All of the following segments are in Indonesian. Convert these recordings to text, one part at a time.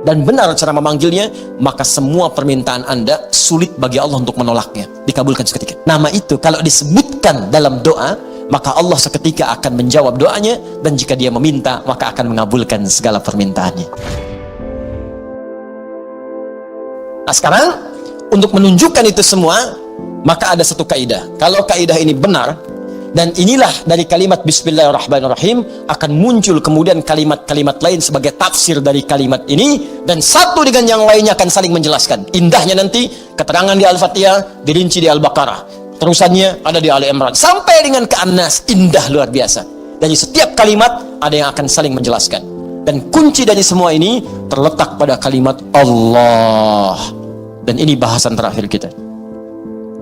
dan benar cara memanggilnya, maka semua permintaan Anda sulit bagi Allah untuk menolaknya, dikabulkan seketika. Nama itu kalau disebutkan dalam doa, maka Allah seketika akan menjawab doanya, dan jika dia meminta, maka akan mengabulkan segala permintaannya. Nah sekarang, untuk menunjukkan itu semua, maka ada satu kaidah. Kalau kaidah ini benar, dan inilah dari kalimat Bismillahirrahmanirrahim akan muncul kemudian kalimat-kalimat lain sebagai tafsir dari kalimat ini, dan satu dengan yang lainnya akan saling menjelaskan. Indahnya nanti keterangan di Al-Fatihah dirinci di Al-Baqarah, terusannya ada di Ali Imran sampai dengan ke An-Nas. Indah luar biasa. Dari setiap kalimat ada yang akan saling menjelaskan, dan kunci dari semua ini terletak pada kalimat Allah. Dan ini bahasan terakhir kita,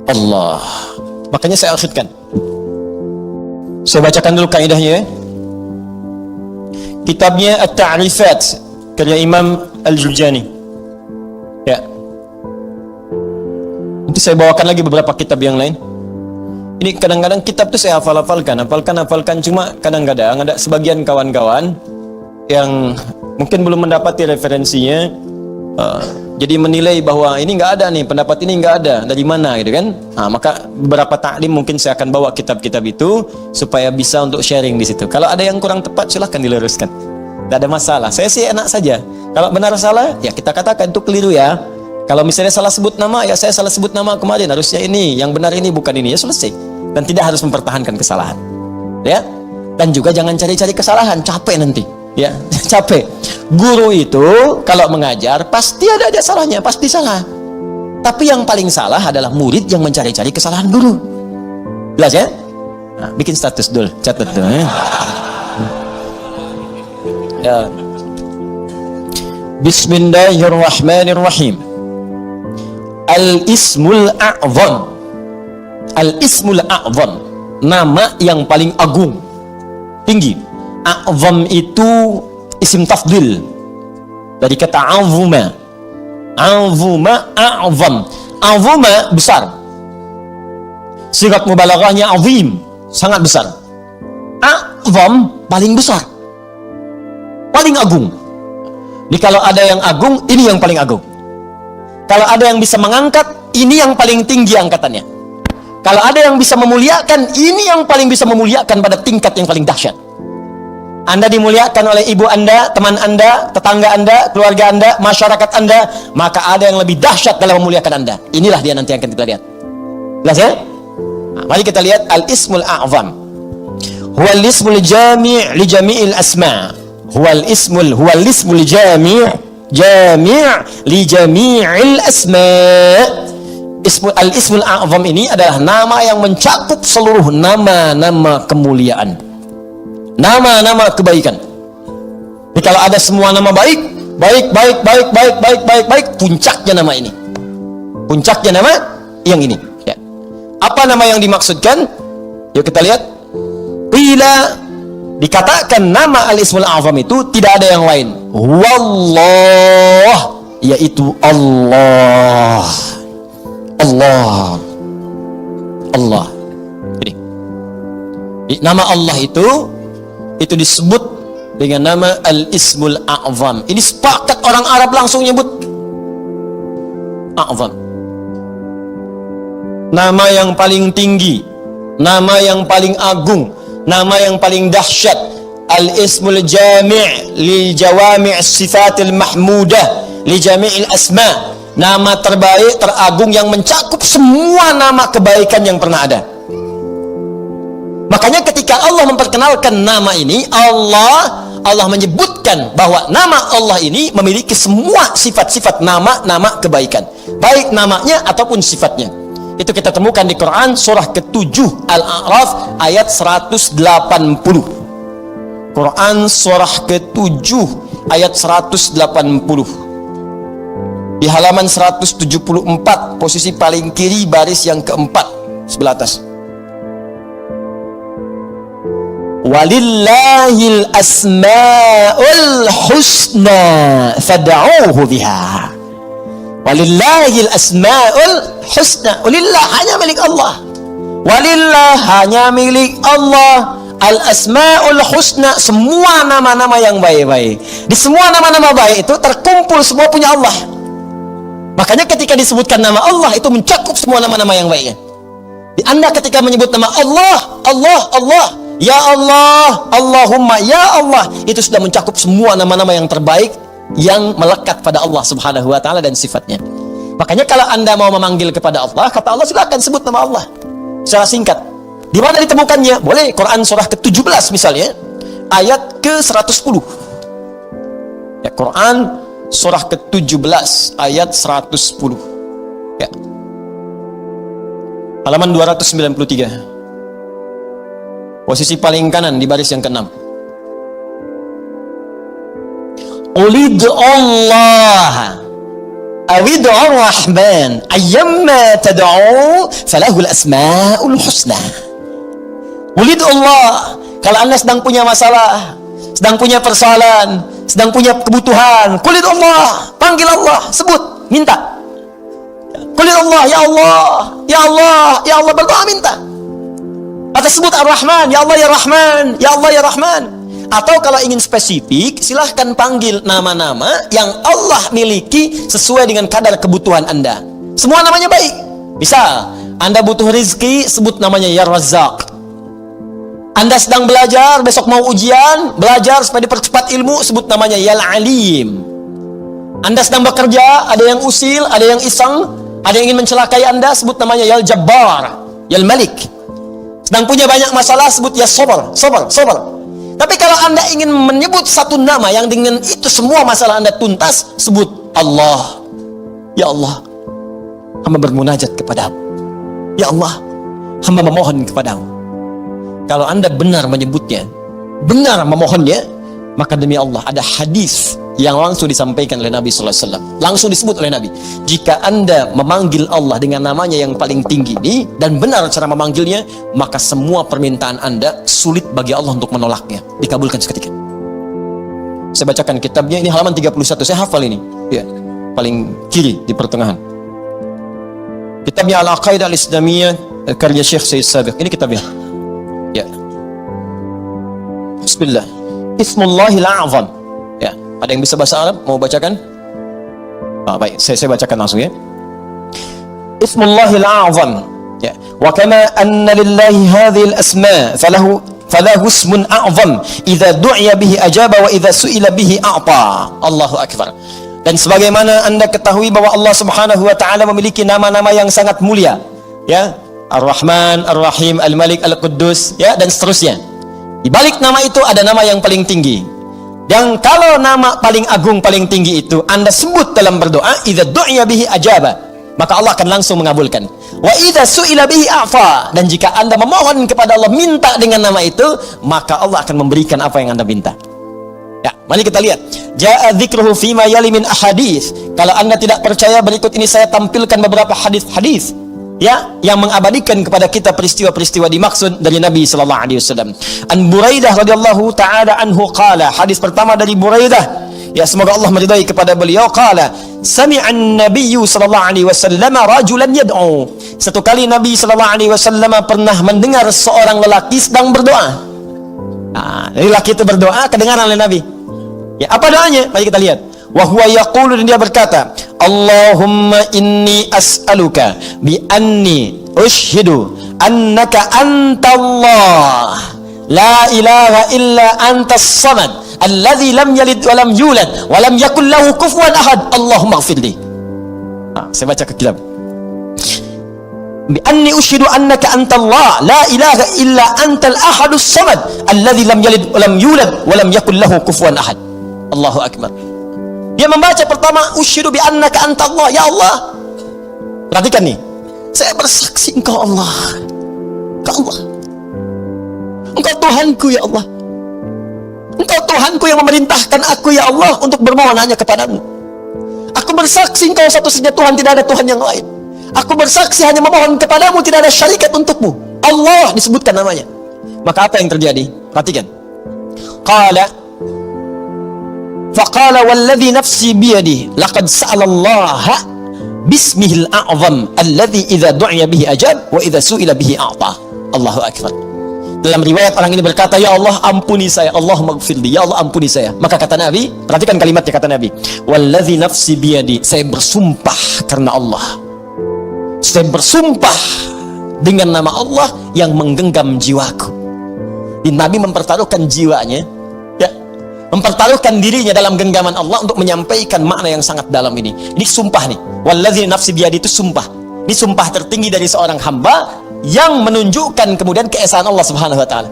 Allah. Makanya saya akhirkan, saya bacakan dulu kaidahnya. Kitabnya At-Ta'rifat karya Imam Al-Jurjani. Ya. Nanti saya bawakan lagi beberapa kitab yang lain. Ini kadang-kadang kitab itu saya hafalkan, cuma kadang-kadang ada sebagian kawan-kawan yang mungkin belum mendapati referensinya, jadi menilai bahwa ini nggak ada nih, pendapat ini nggak ada, dari mana gitu kan. Nah, maka beberapa taklim mungkin saya akan bawa kitab-kitab itu supaya bisa untuk sharing di situ. Kalau ada yang kurang tepat silahkan diluruskan, nggak ada masalah. Saya sih enak saja. Kalau benar salah ya kita katakan itu keliru ya. Kalau misalnya salah sebut nama, ya saya salah sebut nama kemarin, harusnya ini, yang benar ini bukan ini, ya selesai. Dan tidak harus mempertahankan kesalahan, ya. Dan juga jangan cari-cari kesalahan, capek nanti, ya. Capek. Guru itu kalau mengajar pasti ada salahnya, pasti salah. Tapi yang paling salah adalah murid yang mencari-cari kesalahan guru. Jelas ya? Nah, bikin status dulu, catat dulu. Ya. Bismillahirrahmanirrahim. Al-Ismul A'zam. Al-Ismul A'zam, nama yang paling agung, tinggi. A'zam itu isim tafdil dari kata azuma. Azuma, a'zam. Azuma besar. Sigat mubalaghahnya azim, sangat besar. A'zam paling besar, paling agung. Jadi kalau ada yang agung, ini yang paling agung. Kalau ada yang bisa mengangkat, ini yang paling tinggi angkatannya. Kalau ada yang bisa memuliakan, ini yang paling bisa memuliakan pada tingkat yang paling dahsyat. Anda dimuliakan oleh ibu Anda, teman Anda, tetangga Anda, keluarga Anda, masyarakat Anda, maka ada yang lebih dahsyat dalam memuliakan Anda. Inilah dia nanti yang akan kita lihat. Jelas ya? Nah, mari kita lihat Al-Ismul A'zam. Huwal ismul jami' li jami'il asma'. Huwal ismul jami' li jami'il asma'. Al-Ismul A'zam ini adalah nama yang mencakup seluruh nama-nama kemuliaan, nama-nama kebaikan. Jadi kalau ada semua nama baik, puncaknya nama ini. Puncaknya nama yang ini. Ya. Apa nama yang dimaksudkan? Yuk kita lihat. Bila dikatakan nama Al-Ismul A'zam itu tidak ada yang lain. Wallah, yaitu Allah. Allah. Allah. Jadi nama Allah itu disebut dengan nama Al-Ismul A'zam. Ini sepakat orang Arab langsung nyebut A'zam. Nama yang paling tinggi, nama yang paling agung, nama yang paling dahsyat. Al-Ismul Jami' li Jawami' Sifatil Mahmudah li Jami'il Asma'. Nama terbaik, teragung yang mencakup semua nama kebaikan yang pernah ada. Makanya ketika Allah memperkenalkan nama ini, Allah menyebutkan bahwa nama Allah ini memiliki semua sifat-sifat nama-nama kebaikan, baik namanya ataupun sifatnya. Itu kita temukan di Quran surah ke-7 Al-A'raf ayat 180. Quran surah ke-7 ayat 180. Di halaman 174, posisi paling kiri, baris yang keempat, sebelah atas. Walillahil asma'ul husna fad'uuhu biha. Walillahil asma'ul husna. Walillah hanya milik Allah. Walillah hanya milik Allah Al-Asmaul Husna, semua nama-nama yang baik-baik. Di semua nama-nama baik itu terkumpul semua punya Allah. Makanya ketika disebutkan nama Allah itu mencakup semua nama-nama yang baiknya. Di Anda ketika menyebut nama Allah, Allah, ya Allah, Allahumma, ya Allah, itu sudah mencakup semua nama-nama yang terbaik yang melekat pada Allah Subhanahu wa taala dan sifatnya. Makanya kalau Anda mau memanggil kepada Allah, kata Allah, silakan sebut nama Allah secara singkat. Di mana ditemukannya? Boleh Quran surah ke-17 misalnya, ayat ke-110. Ya, Quran surah ke-17 ayat 110. Ya. Halaman 293. Posisi paling kanan di baris yang ke-6. Ulid Allah awid ar-Rahman ayyamma tad'u falahul asmaul husna. Ulid Allah, kalau Anda sedang punya masalah, sedang punya persoalan, sedang punya kebutuhan, kulid Allah, panggil Allah, sebut, minta. Kulid Allah, ya Allah, ya Allah, ya Allah, berdoa minta. Atau sebut Ar-Rahman, ya Allah ya Rahman, ya Allah ya Rahman. Atau kalau ingin spesifik, silahkan panggil nama-nama yang Allah miliki sesuai dengan kadar kebutuhan Anda. Semua namanya baik. Bisa, Anda butuh rizki, sebut namanya ya Razzaq. Anda sedang belajar, besok mau ujian, belajar supaya dipercepat ilmu, sebut namanya ya Alim. Anda sedang bekerja, ada yang usil, ada yang iseng, ada yang ingin mencelakai Anda, sebut namanya ya Jabbar, ya Malik. Sedang punya banyak masalah, sebut ya Sabar, Sabar, Sabar. Tapi kalau Anda ingin menyebut satu nama yang dengan itu semua masalah Anda tuntas, sebut Allah. Ya Allah, hamba bermunajat kepadamu. Ya Allah, hamba memohon kepadamu. Kalau Anda benar menyebutnya, benar memohonnya, maka demi Allah ada hadis yang langsung disampaikan oleh Nabi sallallahu alaihi wasallam. Langsung disebut oleh Nabi. Jika Anda memanggil Allah dengan namanya yang paling tinggi ini dan benar cara memanggilnya, maka semua permintaan Anda sulit bagi Allah untuk menolaknya, dikabulkan seketika. Saya bacakan kitabnya, ini halaman 31. Saya hafal ini. Ya, paling kiri di pertengahan. Kitabnya Al-Aqaidah Al-Islamiyah karya Syekh Sayyid Sabiq. Ini kitabnya. Ya. Bismillah. Ismullahil A'zam. Ya, ada yang bisa bahasa Arab mau bacakan? Baik, saya bacakan langsung ya. Ismullahil A'zam. Ya. Wa kama anna lillahi hadhil asma falahu ismun a'zam idza du'iya bihi ajaba wa idza su'ila bihi a'ta. Allahu akbar. Dan sebagaimana Anda ketahui bahwa Allah Subhanahu wa taala memiliki nama-nama yang sangat mulia, ya. Ar-Rahman, Ar-Rahim, Al-Malik, Al-Quddus, ya, dan seterusnya. Di balik nama itu ada nama yang paling tinggi. Dan kalau nama paling agung, paling tinggi itu Anda sebut dalam berdoa, idza du'iya bihi ajaba, maka Allah akan langsung mengabulkan. Wa idza su'ila bihi a'fa, dan jika Anda memohon kepada Allah, minta dengan nama itu, maka Allah akan memberikan apa yang Anda minta. Ya, mari kita lihat. Ja'a dzikruhu fima yali min ahadits. Kalau Anda tidak percaya, berikut ini saya tampilkan beberapa hadis-hadis, ya, yang mengabadikan kepada kita peristiwa-peristiwa dimaksud dari Nabi sallallahu alaihi wasallam. An Buraidah radhiyallahu taala anhu qala, hadis pertama dari Buraidah, ya, semoga Allah meridai kepada beliau, qala sami'an nabiyyu sallallahu alaihi wasallam rajulan yad'u. Satu kali Nabi sallallahu alaihi wasallam pernah mendengar seorang lelaki sedang berdoa. Nah, lelaki itu berdoa kedengaran oleh Nabi. Ya, apa doanya? Mari kita lihat. Wa huwa yaqulu, dan dia berkata, Allahumma inni as'aluka bi anni ushhidu annaka antallah la ilaha illa antas samad alladzi lam yalid wa lam yulad wa lam yakul lahu kufuwan ahad. Allahumma ighfirli. Saya baca ke kitab. Bi anni ushhidu annaka antallah la ilaha illa antal ahadus samad alladzi lam yalid wa lam yulad wa lam yakul lahu kufuwan ahad. Allahu akbar. Dia membaca pertama, usyhidu bi annaka antallah, ya Allah. Perhatikan nih. Saya bersaksi Engkau Allah. Engkau Allah. Engkau Tuhanku ya Allah. Engkau Tuhanku yang memerintahkan aku ya Allah untuk bermohon hanya kepadamu. Aku bersaksi Engkau satu-satunya Tuhan, tidak ada Tuhan yang lain. Aku bersaksi hanya memohon kepadamu, tidak ada syarikat untukmu. Allah disebutkan namanya. Maka apa yang terjadi? Perhatikan. Faqala walladhi nafsi biyadihi laqad sa'ala Allah bismihil a'zam alladhi idza du'iya bihi ajab wa idza su'ila bihi a'ta. Allahu akbar. Dalam riwayat orang ini berkata, ya Allah ampuni saya, Allahumma gfirli, ya Allah ampuni saya. Maka kata Nabi, perhatikan kalimatnya, kata Nabi, wallazi nafsi biyadi, saya bersumpah karena Allah, saya bersumpah dengan nama Allah yang menggenggam jiwaku. Di Nabi mempertaruhkan jiwanya, ya, mempertaruhkan dirinya dalam genggaman Allah untuk menyampaikan makna yang sangat dalam ini. Ini sumpah nih, wallazi nafsi biyadi itu sumpah. Ini sumpah tertinggi dari seorang hamba yang menunjukkan kemudian keesaan Allah Subhanahu wa taala.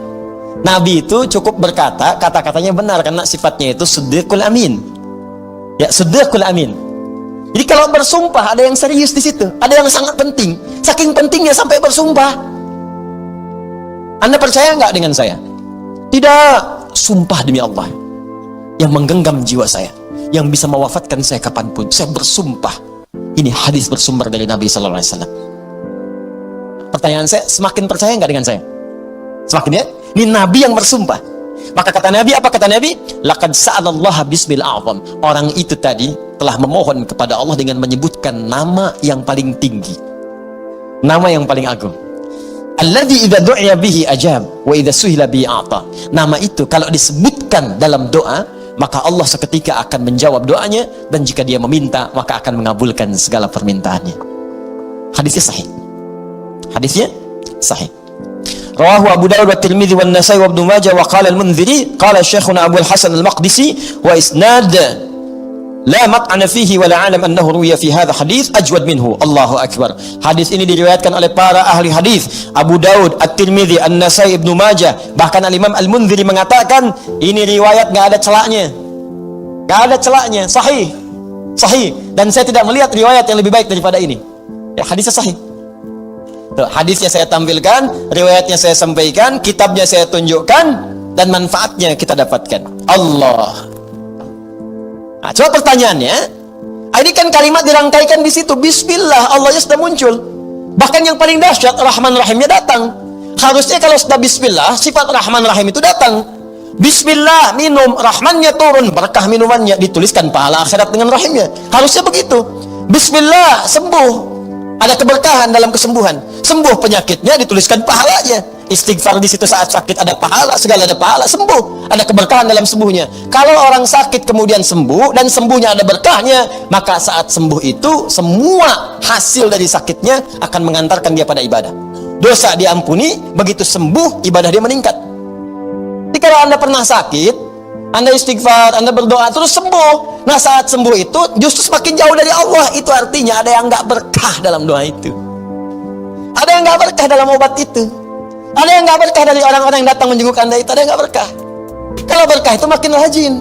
Nabi itu cukup berkata, kata-katanya benar karena sifatnya itu siddiqul amin. Ya, siddiqul amin. Jadi kalau bersumpah ada yang serius di situ, ada yang sangat penting. Saking pentingnya sampai bersumpah. Anda percaya nggak dengan saya? Tidak, sumpah demi Allah yang menggenggam jiwa saya, yang bisa mewafatkan saya kapanpun. Saya bersumpah. Ini hadis bersumber dari Nabi sallallahu alaihi wasallam. Pertanyaan saya, semakin percaya nggak dengan saya? Semakin, ya? Ini Nabi yang bersumpah. Maka kata Nabi, apa kata Nabi? Laqad sa'alallaha bismil a'zam. Orang itu tadi telah memohon kepada Allah dengan menyebutkan nama yang paling tinggi, nama yang paling agung. Alladzi idza du'iya bihi ajab wa idza suhila bihi a'ta. Nama itu kalau disebutkan dalam doa, maka Allah seketika akan menjawab doanya, dan jika dia meminta, maka akan mengabulkan segala permintaannya. Hadisnya sahih. Hadisnya sahih. Rawahu Abu Dawud wa Tirmidzi wa Nasai wa Ibnu Majah wa qala al-Munziri qala Syekhuna Abu al-Hasan al-Maqdisi wa isnad la mat'ana fihi wa la alam annahu ruwiya fi hadha hadits ajwad minhu. Allahu akbar. Hadis ini diriwayatkan oleh para ahli hadis, Abu Dawud, At-Tirmidzi, An-Nasai, Ibnu Majah, bahkan al-Imam Al-Munziri mengatakan ini riwayat enggak ada celaknya. Enggak ada celaknya, sahih. Sahih, dan saya tidak melihat riwayat yang lebih baik daripada ini. Ya, hadisnya sahih. Hadisnya saya tampilkan, riwayatnya saya sampaikan, kitabnya saya tunjukkan, dan manfaatnya kita dapatkan. Allah. Nah, coba pertanyaannya, ini kan kalimat dirangkaikan di situ, Bismillah, Allahnya sudah muncul. Bahkan yang paling dahsyat, Rahman Rahimnya datang. Harusnya kalau sudah Bismillah, sifat Rahman Rahim itu datang. Bismillah, minum, Rahmannya turun, berkah minumannya, dituliskan pahala akhirat dengan Rahimnya. Harusnya begitu. Bismillah, sembuh. Ada keberkahan dalam kesembuhan. Sembuh penyakitnya, dituliskan pahalanya. Istighfar di situ saat sakit ada pahala, segala ada pahala, sembuh. Ada keberkahan dalam sembuhnya. Kalau orang sakit kemudian sembuh dan sembuhnya ada berkahnya, maka saat sembuh itu semua hasil dari sakitnya akan mengantarkan dia pada ibadah. Dosa diampuni, begitu sembuh ibadah dia meningkat. Jadi kalau Anda pernah sakit, Anda istighfar, Anda berdoa, terus sembuh. Nah saat sembuh itu justru semakin jauh dari Allah. Itu artinya ada yang nggak berkah dalam doa itu. Ada yang nggak berkah dalam obat itu. Ada yang nggak berkah dari orang-orang yang datang menjenguk Anda itu. Ada yang nggak berkah. Kalau berkah itu makin rajin.